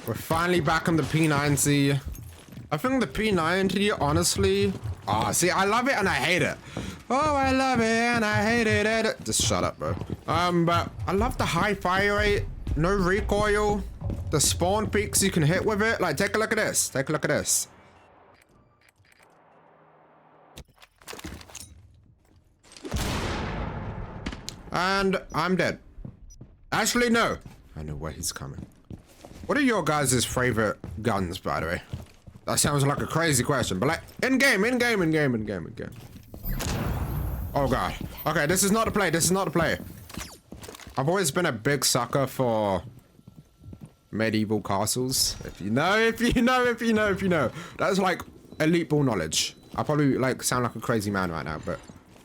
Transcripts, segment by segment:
We're finally back on the P90. I think the P90, honestly... Oh, see, I love it and I hate it. Oh, I love it and I hate it. Just shut up, bro. But I love the high fire rate. No recoil. The spawn peaks you can hit with it. Like, take a look at this. Take a look at this. And I'm dead. Actually, no. I know where he's coming. What are your guys' favorite guns, by the way? That sounds like a crazy question, but like, in-game. Oh, God. Okay, this is not a play. This is not a play. I've always been a big sucker for medieval castles. If you know. That's like elite ball knowledge. I probably like sound like a crazy man right now, but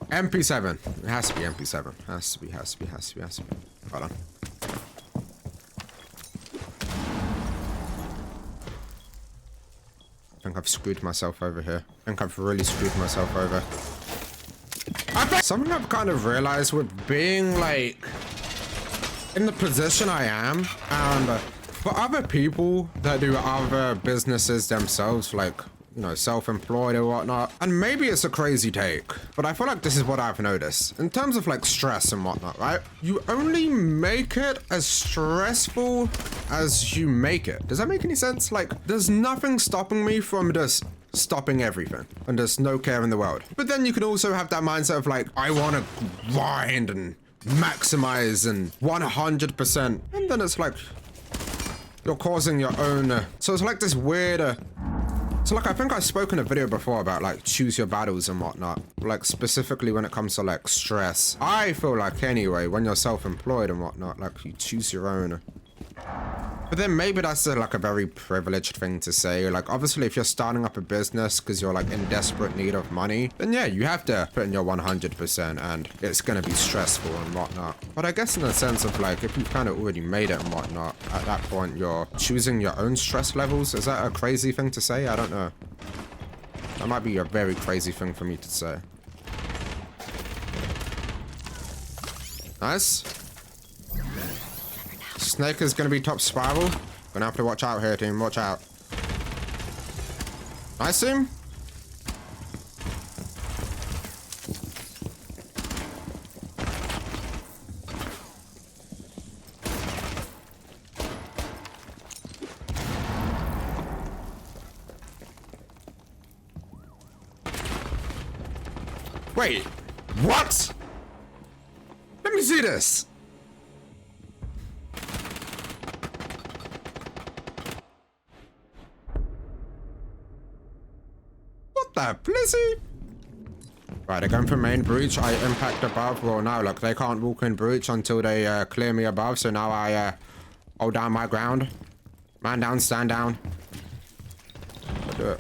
MP7. It has to be MP7. Has to be. Hold on. I think I've screwed myself over here. I think I've really screwed myself over. Something I've kind of realized with being like in the position I am, and for other people that do other businesses themselves, like, you know, self-employed or whatnot, and maybe it's a crazy take, but I feel like this is what I've noticed in terms of like stress and whatnot, right? You only make it as stressful as you make it. Does that make any sense? Like, there's nothing stopping me from just stopping everything and there's no care in the world. But then you can also have that mindset of like, I want to grind and maximize and 100%, and then it's like you're causing your own so it's like this weird so like, I think I spoke in a video before about like choose your battles and whatnot, like specifically when it comes to like stress. I feel like anyway, when you're self-employed and whatnot, like you choose your own. But then maybe that's like a very privileged thing to say. Like, obviously, if you're starting up a business because you're like in desperate need of money, then yeah, you have to put in your 100% and it's going to be stressful and whatnot. But I guess in the sense of like, if you've kind of already made it and whatnot, at that point, you're choosing your own stress levels. Is that a crazy thing to say? I don't know. That might be a very crazy thing for me to say. Nice. Snake is going to be top spiral. Gonna have to watch out here, team. Watch out. Nice team. Wait, what? Let me see this. That blizzy. Right, they're going for main breach. I impact above. Well, now look, they can't walk in breach until they clear me above. So now I hold down my ground. Man down, stand down. I'll do it.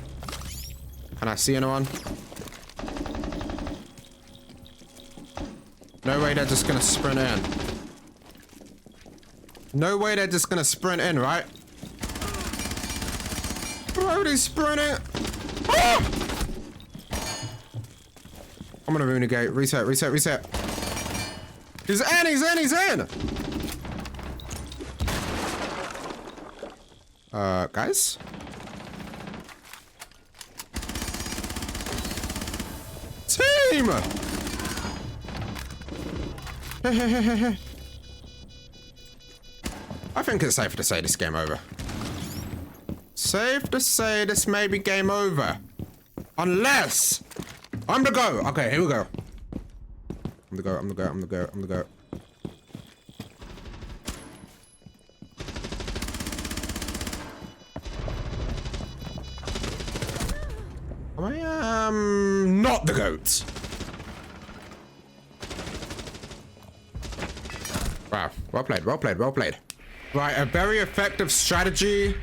Can I see anyone? No way they're just gonna sprint in. No way they're just gonna sprint in, right? Bro, they sprint it. Ah! I'm gonna ruin the gate. Reset. He's in! Guys? Team! I think it's safe to say this game over. Safe to say this may be game over. Unless... I'm the go. Okay, here we go. I'm the go. I am not the goat. Wow. Well played. Right, a very effective strategy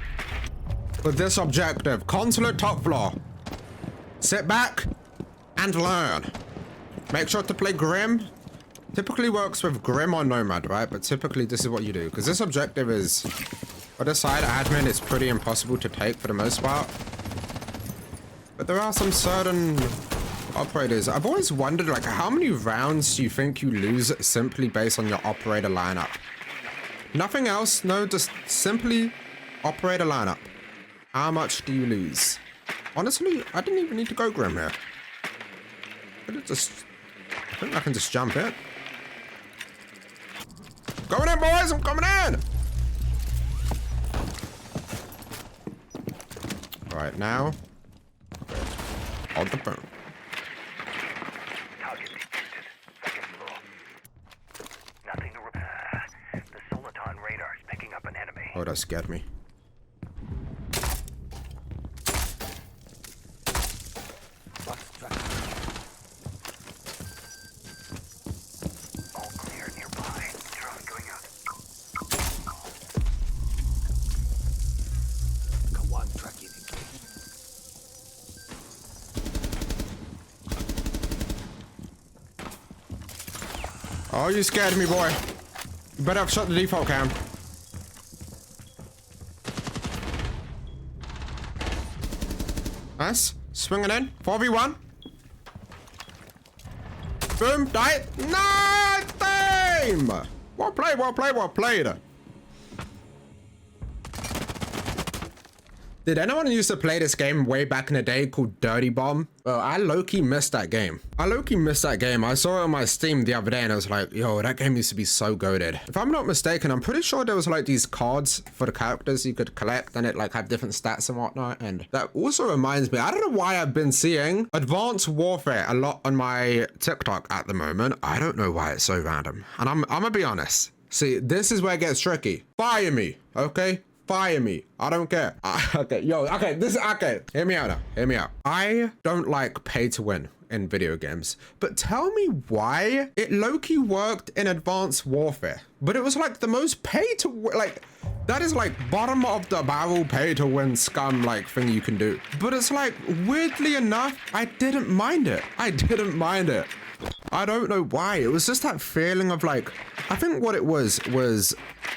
with this objective. Consulate top floor. Sit back and learn. Make sure to play Grim. Typically works with Grim or Nomad, right? But typically this is what you do. Because this objective is, for the side admin, it's pretty impossible to take for the most part. But there are some certain operators. I've always wondered, like, how many rounds do you think you lose simply based on your operator lineup? Nothing else, no, just simply Operator lineup. How much do you lose? Honestly, I didn't even need to go Grim here. I think I can just jump it. Coming in, boys! I'm coming in! Right now. On the phone. Nothing to repair. The Soliton radar is picking up an enemy. Oh, that scared me. All clear nearby. Drone going up. Kawan tracking engaged. Oh, you scared me, boy. You better have shut the default cam. Nice. Swinging in. 4v1. Boom. Die. Nice game. Well played, well played, well played. Did anyone used to play this game way back in the day called Dirty Bomb? Well, I low-key missed that game. I saw it on my Steam the other day and I was like, yo, that game used to be so goated. If I'm not mistaken, I'm pretty sure there was like these cards for the characters you could collect and it like had different stats and whatnot. And that also reminds me, I don't know why I've been seeing Advanced Warfare a lot on my TikTok at the moment. I don't know why it's so random. And I'm gonna be honest. See, this is where it gets tricky. Fire me, okay? Fire me. I don't care. Okay, yo, okay, okay. Hear me out now. Hear me out. I don't like pay to win in video games, but tell me why it low-key worked in Advanced Warfare, but it was like the most pay to win, like that is like bottom of the barrel pay to win scum like thing you can do. But it's like weirdly enough, I didn't mind it. I don't know why. It was just that feeling of like, I think what it was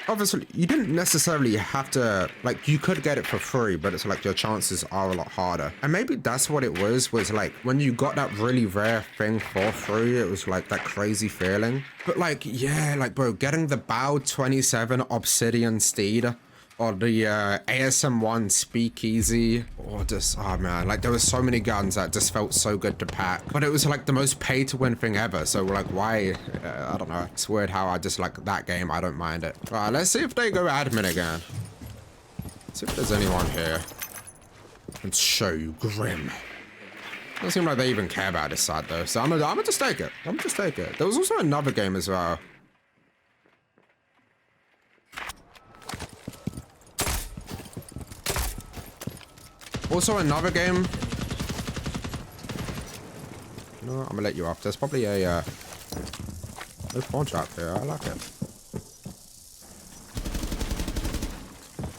obviously you didn't necessarily have to, like you could get it for free, but it's like your chances are a lot harder. And maybe that's what it was like when you got that really rare thing for free, it was like that crazy feeling. But like, yeah, like bro, getting the Bow 27 Obsidian Steed or the ASM1 Speakeasy, or just, oh man, like there was so many guns that just felt so good to pack, but it was like the most pay to win thing ever. So like why, I don't know, it's weird how I just like that game, I don't mind it. All right, let's see if they go admin again. Let's see if there's anyone here and show you Grim. Doesn't seem like they even care about this side though, so I'm gonna just take it. There was also another game as well. Also another game. No, I'm gonna let you off. There's probably a no pawn shop here. I like it.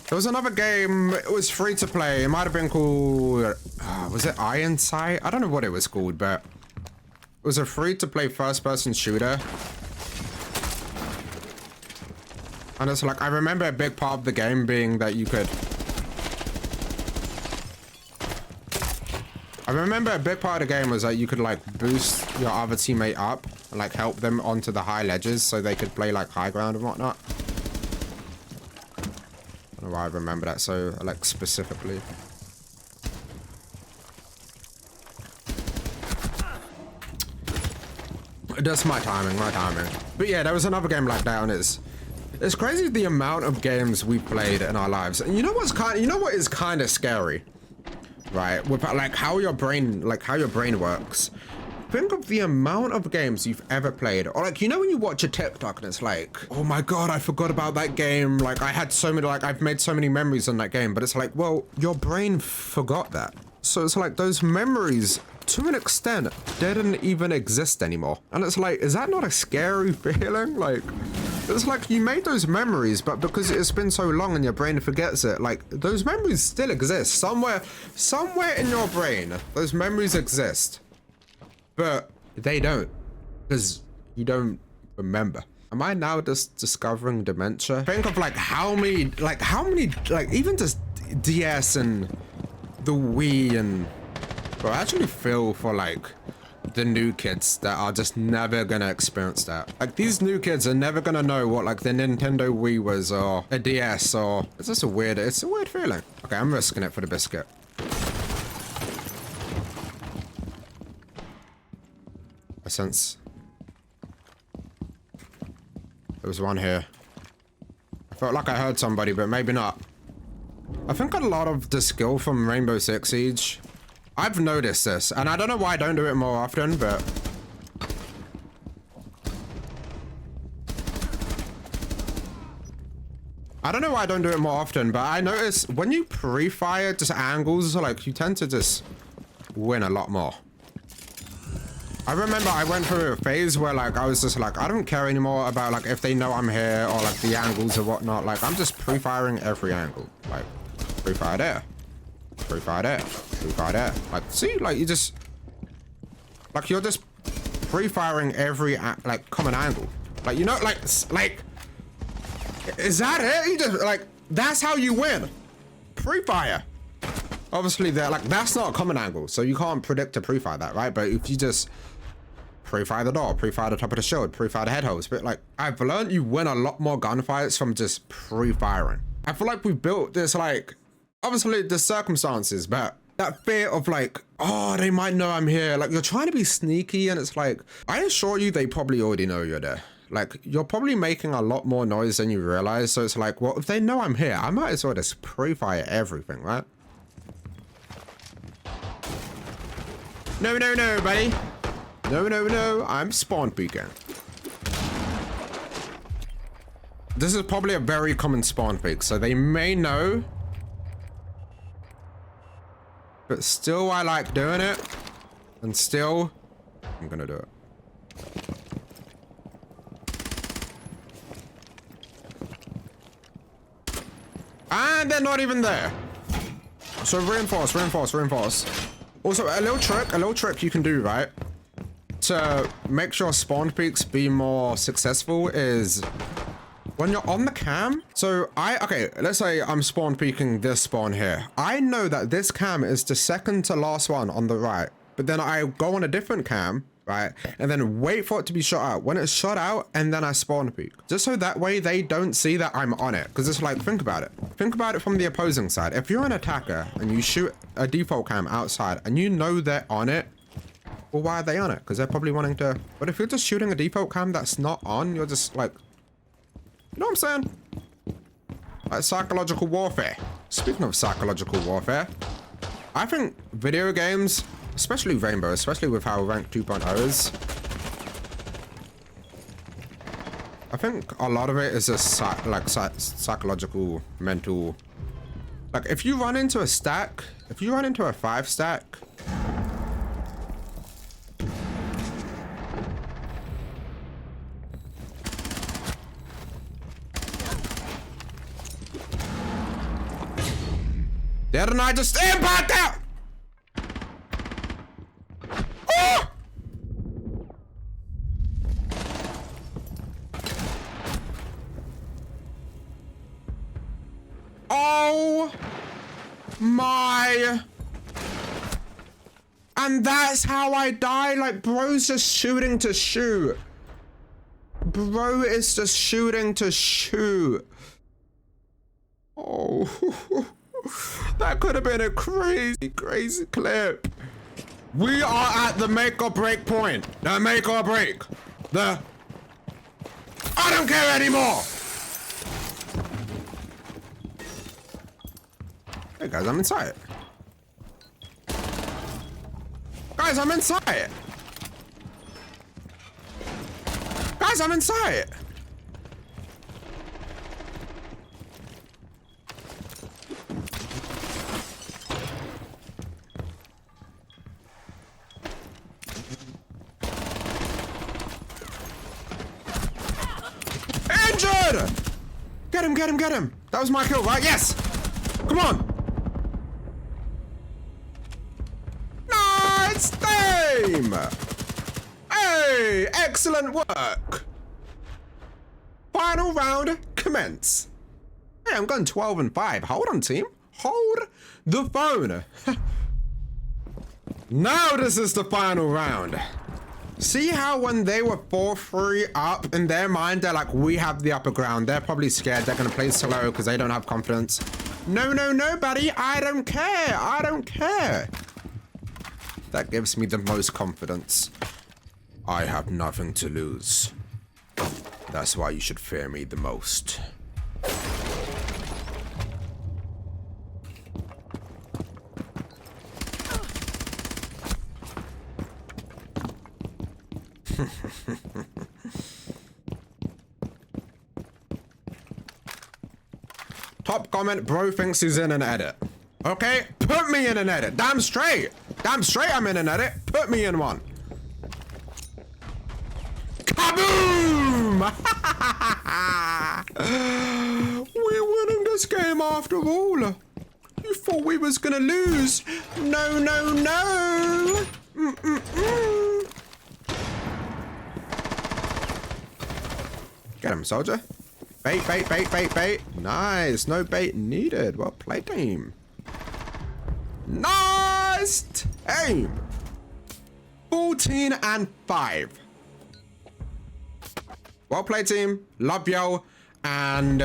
There was another game. It was free to play. It might have been called. Was it Iron Sight? I don't know what it was called, but it was a free to play first-person shooter. And it's like I remember a big part of the game being that you could. I remember a big part of the game was that you could like boost your other teammate up and like help them onto the high ledges so they could play like high ground and whatnot. I don't know why I remember that so like specifically. That's my timing. But yeah, there was another game like that and it's crazy the amount of games we played in our lives. And you know what is kind of scary? Right, with like how your brain works. Think of the amount of games you've ever played, or like, you know when you watch a TikTok and it's like, oh my god, I forgot about that game, like I had so many, like I've made so many memories on that game, but it's like, well, your brain forgot that. So it's like those memories to an extent didn't even exist anymore. And it's like, is that not a scary feeling? Like, it's like you made those memories, but because it's been so long and your brain forgets it, like those memories still exist somewhere in your brain. Those memories exist, but they don't, because you don't remember. Am I now just discovering dementia? Think of like how many, even just DS and the Wii and, bro, I actually feel for like the new kids that are just never gonna experience that. Like, these new kids are never gonna know what like the Nintendo Wii was or a DS or... It's just it's a weird feeling. Okay, I'm risking it for the biscuit. I sense... There was one here. I felt like I heard somebody, but maybe not. I think a lot of the skill from Rainbow Six Siege, I've noticed this, and I don't know why I don't do it more often, but... I don't know why I don't do it more often, but I notice when you pre-fire just angles, like, you tend to just win a lot more. I remember I went through a phase where, like, I was just like, I don't care anymore about, like, if they know I'm here or, like, the angles or whatnot. Like, I'm just pre-firing every angle. Like, pre-fire there. Pre-fire there. Pre-fire there. Like, see? Like, you just... Like, you're just pre-firing every, like, common angle. Like, you know, like... Is that it? You just, like, that's how you win. Pre-fire. Obviously, that's not a common angle, so you can't predict to pre-fire that, right? But if you just... Pre-fire the door, pre-fire the top of the shield, pre-fire the head holes. But like, I've learned you win a lot more gunfights from just pre-firing. I feel like we've built this, like, obviously the circumstances, but that fear of like, oh, they might know I'm here. Like, you're trying to be sneaky and it's like, I assure you they probably already know you're there. Like, you're probably making a lot more noise than you realize. So it's like, well, if they know I'm here, I might as well just pre-fire everything, right? No, no, no, buddy. No, no, no, I'm spawn peeking. This is probably a very common spawn peek, so they may know. But still, I like doing it. And still, I'm gonna do it. And they're not even there. So reinforce, reinforce, reinforce. Also, a little trick you can do, right? To make sure spawn peaks be more successful is when you're on the cam. So okay, let's say I'm spawn peeking this spawn here. I know that this cam is the second to last one on the right, but then I go on a different cam, right? And then wait for it to be shot out. When it's shot out, and then I spawn peek. Just so that way they don't see that I'm on it. Because it's like, think about it. Think about it from the opposing side. If you're an attacker and you shoot a default cam outside and you know they're on it, well, why are they on it? Because they're probably wanting to... But if you're just shooting a default cam that's not on, you're just like... You know what I'm saying? Like psychological warfare. Speaking of psychological warfare, I think video games, especially Rainbow, especially with how Rank 2.0 is, I think a lot of it is just psychological, mental... Like, if you run into a stack, if you run into a 5 stack... Didn't I just impact out? Oh! Oh my. And that's how I die. Like, bro's just shooting to shoot. Bro is just shooting to shoot. Oh. That could have been a crazy, crazy clip. We are at the make or break point. The make or break. I don't care anymore. Hey guys, I'm inside. Guys, I'm inside. Guys, I'm inside. Injured! Get him, get him, get him. That was my kill, right? Yes. Come on. Nice game. Hey, excellent work. Final round commence. Hey, I'm going 12 and 5. Hold on, team. Hold the phone. Now this is the final round. See how when they were 4-3 up, in their mind, they're like, we have the upper ground. They're probably scared. They're going to play slow because they don't have confidence. No, no, no, buddy. I don't care. I don't care. That gives me the most confidence. I have nothing to lose. That's why you should fear me the most. Top comment, bro thinks he's in an edit. Okay, put me in an edit. Damn straight. Damn straight I'm in an edit. Put me in one. Kaboom! We're winning this game after all. You thought we was gonna lose. No, no, no. Get him, soldier. Bait, bait, bait, bait, bait. Nice. No bait needed. Well played, team. Nice aim. 14-5. Well played, team. Love y'all. And